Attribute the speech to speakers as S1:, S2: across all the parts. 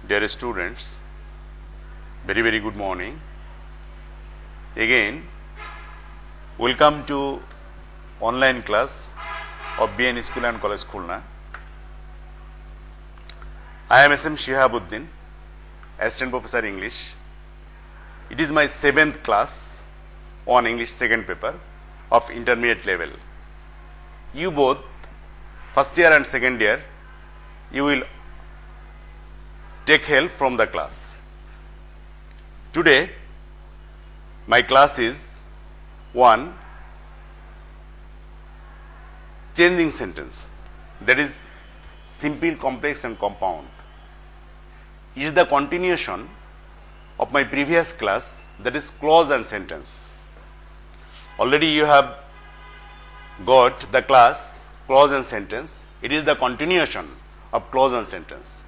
S1: Dear students, very good morning. Again, welcome to online class of BN School and College Khulna. I am SM Shihabuddin, Assistant Professor English. It is my 7th class on English second paper of intermediate level. You both, first year and second year, you will take help from the class. Today, my class is 1. Changing sentence, that is simple, complex and compound. It is the continuation of my previous class, that is clause and sentence. Already you have got the class clause and sentence. It is the continuation of clause and sentence.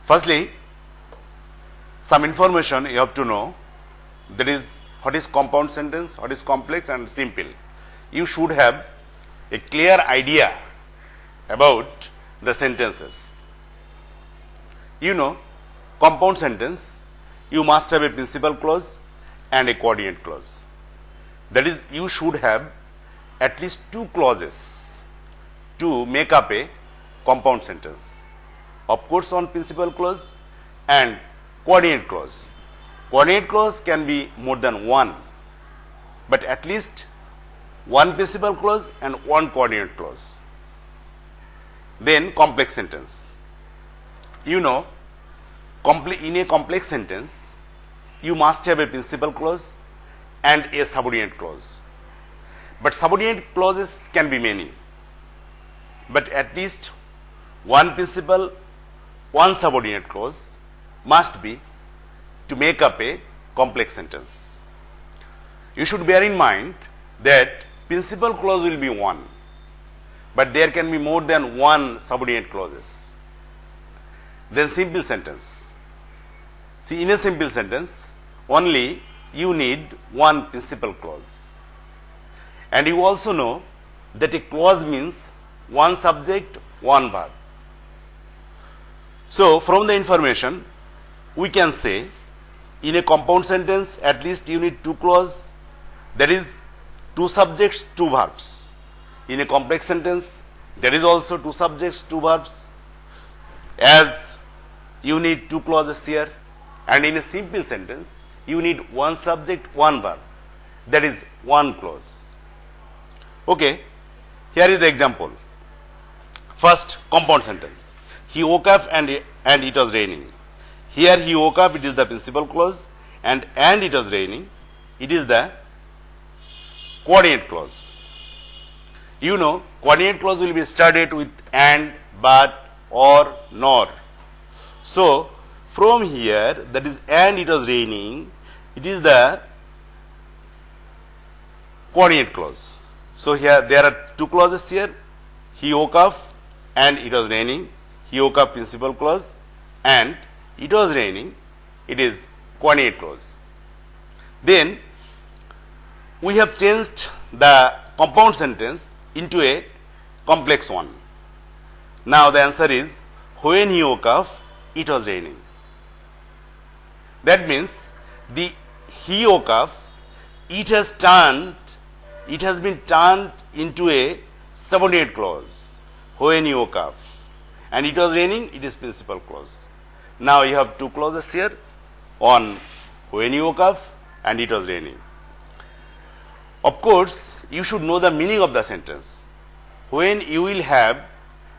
S1: Firstly, some information you have to know, that is what is compound sentence, what is complex and simple. You should have a clear idea about the sentences. You know, compound sentence, you must have a principal clause and a coordinate clause. That is, you should have at least 2 clauses to make up a compound sentence. Of course, on principal clause and coordinate clause. Coordinate clause can be more than 1, but at least 1 principal clause and 1 coordinate clause. Then complex sentence. You know, in a complex sentence, you must have a principal clause and a subordinate clause. But subordinate clauses can be many. But at least 1 principal, 1 subordinate clause must be to make up a complex sentence. You should bear in mind that principal clause will be 1, but there can be more than 1 subordinate clauses. Then simple sentence. See, in a simple sentence, only you need 1 principal clause. And you also know that a clause means 1 subject, 1 verb. So, from the information, we can say in a compound sentence, at least you need 2 clauses, that is 2 subjects, 2 verbs. In a complex sentence, there is also 2 subjects, 2 verbs, as you need 2 clauses here. And in a simple sentence, you need 1 subject, 1 verb, that is 1 clause. Okay, here is the example. First, compound sentence. He woke up and it was raining. Here he woke up, it is the principal clause, and it was raining, it is the coordinate clause. You know, coordinate clause will be started with and, but, or, nor. So, from here, that is and it was raining, it is the coordinate clause. So, here there are 2 clauses here. He woke up and it was raining. He woke up, principal clause, and it was raining, it is coordinate clause. Then we have changed the compound sentence into a complex one. Now the answer is, when he woke up, it was raining. That means the he woke up, it has been turned into a subordinate clause. When he woke up and it was raining, it is principal clause. Now you have 2 clauses here on when you woke up and it was raining. Of course, you should know the meaning of the sentence. When you will have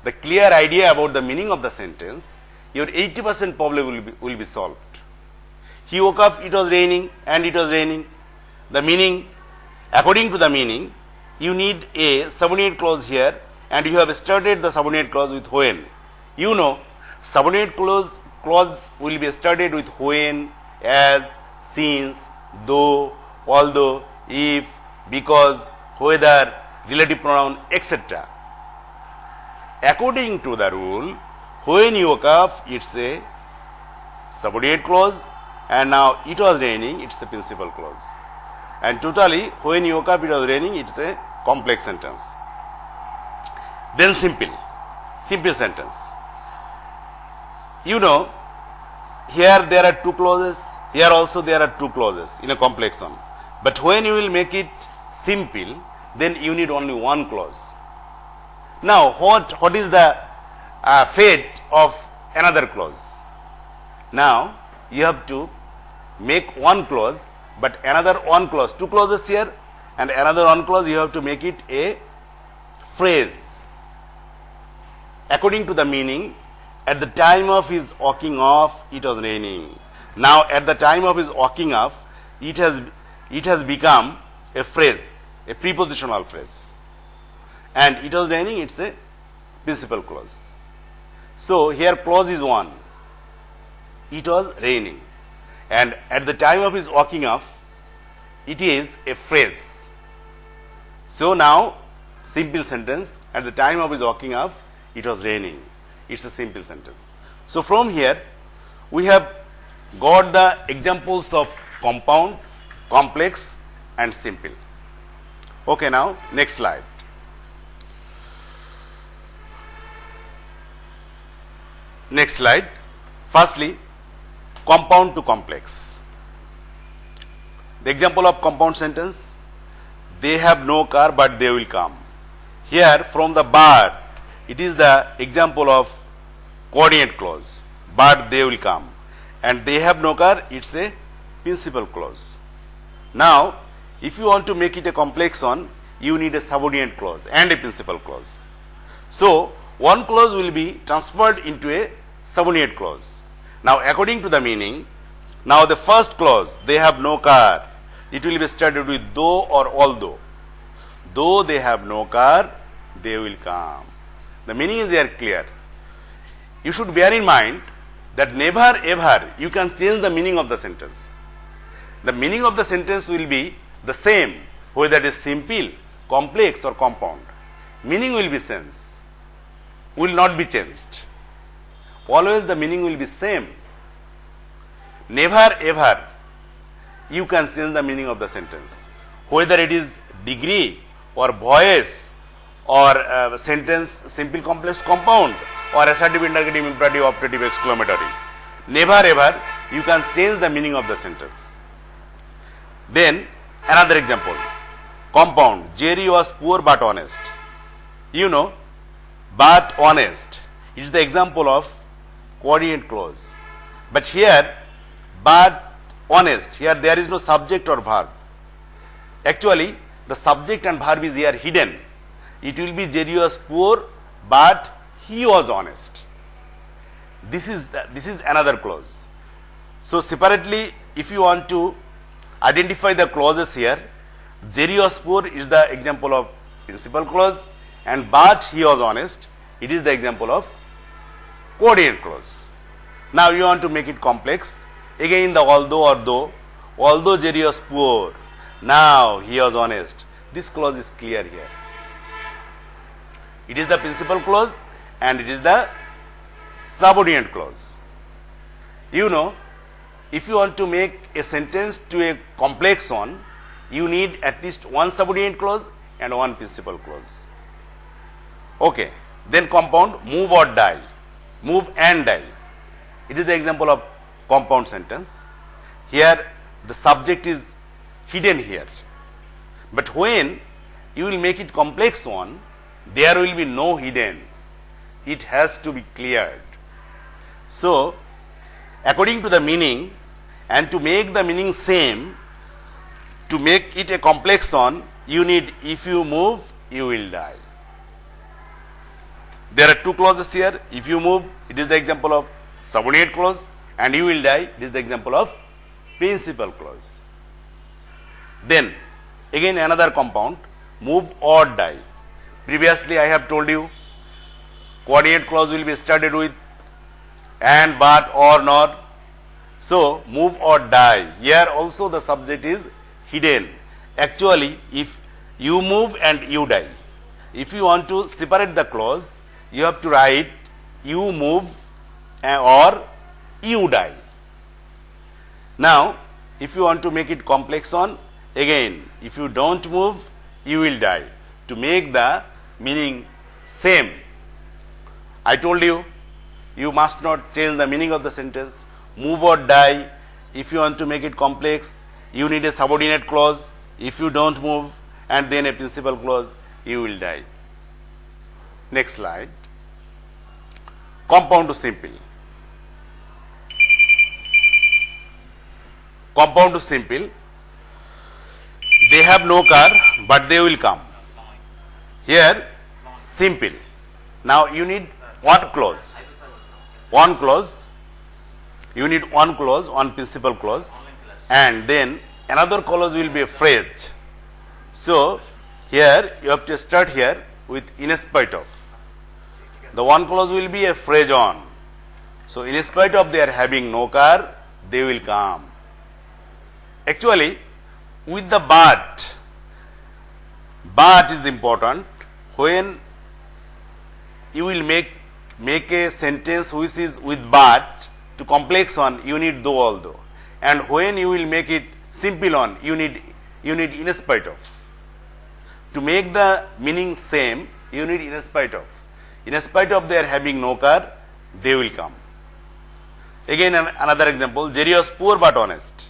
S1: the clear idea about the meaning of the sentence, your 80% problem will be solved. He woke up, it was raining and it was raining. The meaning, according to the meaning, you need a subordinate clause here, and you have started the subordinate clause with when. You know, subordinate clause will be started with when, as, since, though, although, if, because, whether, relative pronoun, etc. According to the rule, when you woke up, it's a subordinate clause, and now it was raining, it's a principal clause. And totally, when you woke up, it was raining, it's a complex sentence. Then simple sentence. You know, here there are two clauses, here also there are two clauses in a complex one. But when you will make it simple, then you need only one clause. Now, what is the fate of another clause? Now, you have to make one clause, but another one clause, two clauses here, and another one clause, you have to make it a phrase. According to the meaning, at the time of his walking off, it was raining. Now, at the time of his walking off, it has become a phrase, a prepositional phrase. And it was raining, it's a principal clause. So, here clause is one. It was raining. And at the time of his walking off, it is a phrase. So, now, simple sentence, at the time of his walking off, it was raining. It's a simple sentence. So, from here, we have got the examples of compound, complex and simple. Okay, now, next slide. Next slide. Firstly, compound to complex. The example of compound sentence, they have no car but they will come. Here from the but, it is the example of coordinate clause, but they will come. And they have no car, it's a principal clause. Now, if you want to make it a complex one, you need a subordinate clause and a principal clause. So, one clause will be transferred into a subordinate clause. Now, according to the meaning, now the first clause, they have no car, it will be started with though or although. Though they have no car, they will come. The meaning is there clear. You should bear in mind that never ever you can change the meaning of the sentence. The meaning of the sentence will be the same whether it is simple, complex or compound. Meaning will be changed, will not be changed. Always the meaning will be same. Never ever you can change the meaning of the sentence. Whether it is degree or voice or sentence simple, complex, compound or assertive, interrogative, imperative, operative, exclamatory. Never ever you can change the meaning of the sentence. Then another example, compound. Jerry was poor but honest. You know, but honest is the example of coordinate clause. But here, but honest, here there is no subject or verb. Actually, the subject and verb is here hidden. It will be Jerry was poor but he was honest. This is another clause. So, separately, if you want to identify the clauses here, Jerry was poor is the example of principal clause, and but he was honest, it is the example of coordinate clause. Now, you want to make it complex, again the although Jerry was poor, now he was honest. This clause is clear here. It is the principal clause and it is the subordinate clause. You know, if you want to make a sentence to a complex one, you need at least one subordinate clause and one principal clause. Okay, then compound, move or die, move and die. It is the example of compound sentence. Here the subject is hidden here. But when you will make it complex one, there will be no hidden. It has to be cleared. So, according to the meaning and to make the meaning same, to make it a complex one, you need if you move, you will die. There are two clauses here. If you move, it is the example of subordinate clause, and you will die, it is the example of principal clause. Then, again another compound, move or die. Previously I have told you, coordinate clause will be started with and, but, or, nor. So, move or die. Here also the subject is hidden. Actually, if you move and you die, if you want to separate the clause, you have to write you move or you die. Now, if you want to make it complex one, again, if you don't move, you will die. To make the meaning same, I told you you must not change the meaning of the sentence. Move or die, if you want to make it complex, you need a subordinate clause. If you don't move and then a principal clause, you will die. Next slide. Compound to simple. Compound to simple. They have no car, but they will come. Here, simple. Now you need one clause. One clause. You need one clause, one principal clause, and then another clause will be a phrase. So here you have to start here with in spite of. The one clause will be a phrase on. So in spite of they are having no car, they will come. Actually, with the but is important. When you will make a sentence which is with but, to complex one you need though although, and when you will make it simple on you need in spite of. To make the meaning same you need in spite of. In spite of they are having no car, they will come. Again another example, Jerry was poor but honest.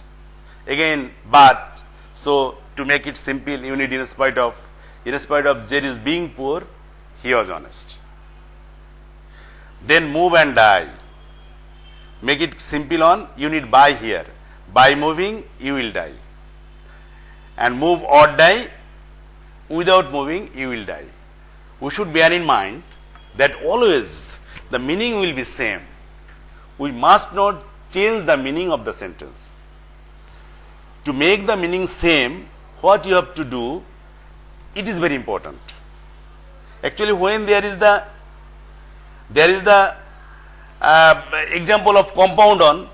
S1: Again but, so to make it simple you need in spite of. In spite of Jerry's being poor, he was honest. Then move and die. Make it simple on, you need by here. By moving, you will die. And move or die, without moving, you will die. We should bear in mind that always the meaning will be same. We must not change the meaning of the sentence. To make the meaning same, what you have to do, it is very important. Actually, when there is the example of compound on,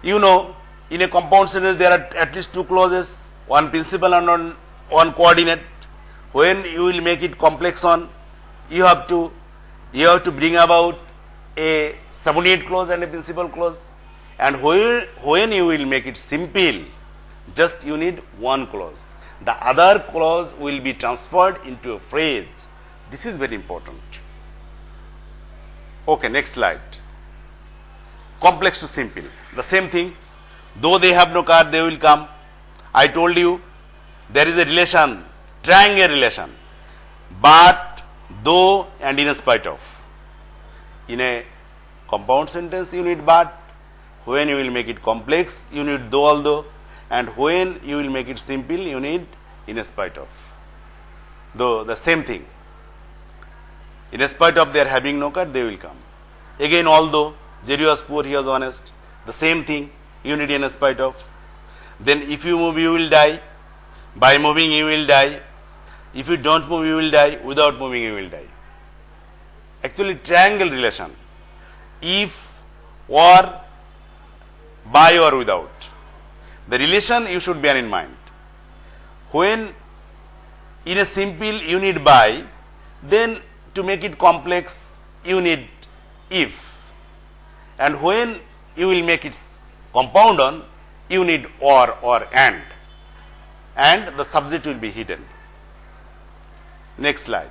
S1: you know, in a compound sentence there are at least two clauses, one principal and one coordinate. When you will make it complex on, you have to bring about a subordinate clause and a principal clause. And when you will make it simple, just you need one clause. The other clause will be transferred into a phrase. This is very important. Okay, next slide. Complex to simple. The same thing. Though they have no car, they will come. I told you there is a relation, triangle relation. But, though, and in spite of. In a compound sentence, you need but. When you will make it complex, you need though, although. And when you will make it simple, you need in spite of. Though, the same thing. In spite of their having no car, they will come. Again, although Jerry was poor, he was honest. The same thing, you need in spite of. Then if you move, you will die. By moving, you will die. If you don't move, you will die. Without moving, you will die. Actually, triangle relation. If, or, by or without. The relation you should bear in mind. When in a simple you need by, then to make it complex you need if. And when you will make it compound on, you need or and. And the subject will be hidden. Next slide.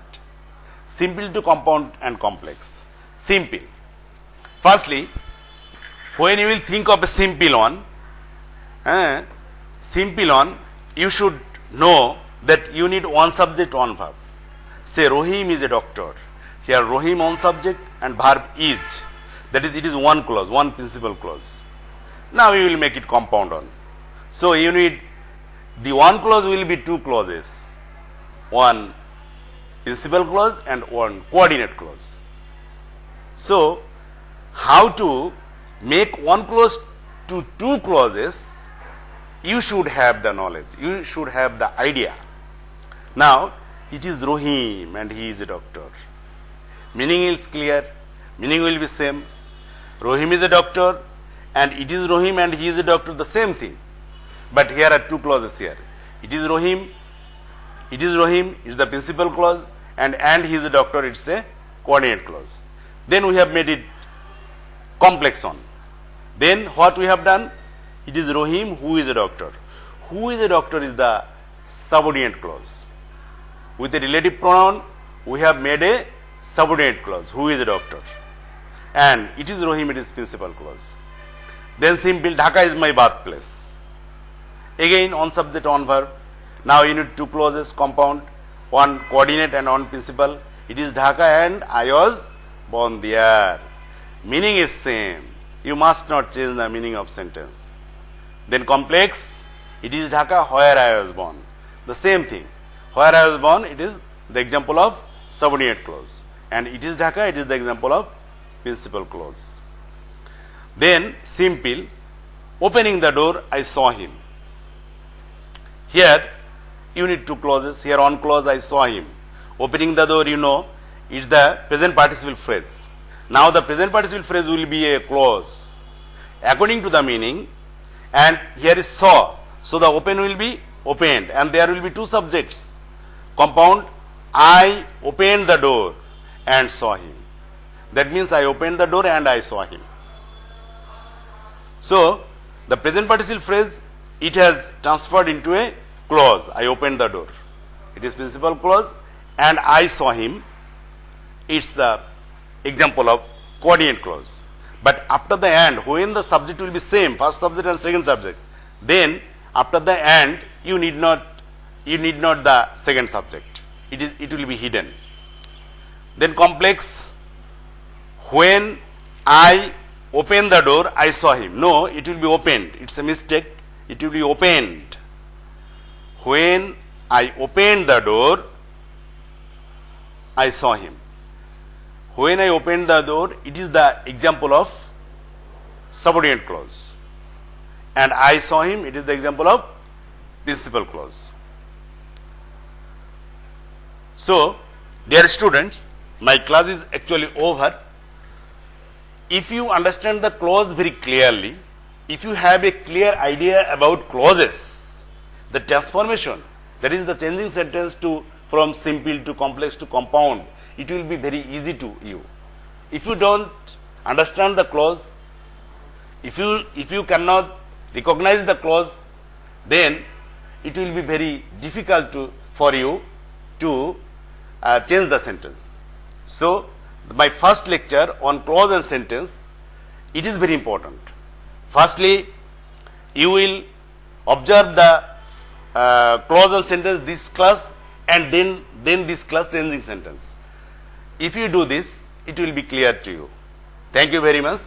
S1: Simple to compound and complex. Simple. Firstly, when you will think of a simple on, you should know that you need one subject, one verb. Say Rohim is a doctor. Here Rohim one subject and verb is. That is, it is one clause, one principal clause. Now you will make it compound on. So you need, the one clause will be two clauses. One principal clause and one coordinate clause. So how to make one clause to two clauses, you should have the knowledge, you should have the idea. Now, it is Rohim and he is a doctor. Meaning is clear, meaning will be same. Rohim is a doctor and it is Rohim and he is a doctor, the same thing. But here are two clauses here. It is Rohim, is the principal clause, and he is a doctor, it's a coordinate clause. Then we have made it complex on. Then what we have done? It is Rohim who is a doctor. Who is a doctor is the subordinate clause. With a relative pronoun, we have made a subordinate clause. Who is a doctor? and it is Rohim, it is principal clause. Then simple, Dhaka is my birthplace. Again on subject, on verb. Now you need two clauses, compound, one coordinate and one principal. It is Dhaka and I was born there. Meaning is same. You must not change the meaning of sentence. Then complex, it is Dhaka where I was born. The same thing. Where I was born, it is the example of subordinate clause. And it is Dhaka, it is the example of principal clause. Then simple, opening the door, I saw him. Here you need two clauses. Here on clause, I saw him. Opening the door, you know, is the present participle phrase. Now the present participle phrase will be a clause according to the meaning, and here is saw. So the open will be opened, and there will be two subjects. Compound, I opened the door and saw him. That means I opened the door and I saw him. So the present participle phrase, it has transferred into a clause. I opened the door. It is principal clause, and I saw him. It's the example of coordinate clause. But after the and, when the subject will be same, first subject and second subject, then after the and, you need not the second subject. It will be hidden. Then complex, when I opened the door, I saw him. No, it will be opened. It's a mistake. It will be opened. When I opened the door, I saw him. When I opened the door, it is the example of subordinate clause. And I saw him, it is the example of principal clause. So, dear students, my class is actually over. If you understand the clause very clearly, if you have a clear idea about clauses, the transformation, that is the changing sentence from simple to complex to compound, it will be very easy to you. If you don't understand the clause, if you cannot recognize the clause, then it will be very difficult for you to change the sentence. So, my first lecture on clause and sentence, it is very important. Firstly, you will observe the clause and sentence this class, and then this class changing sentence. If you do this, it will be clear to you. Thank you very much.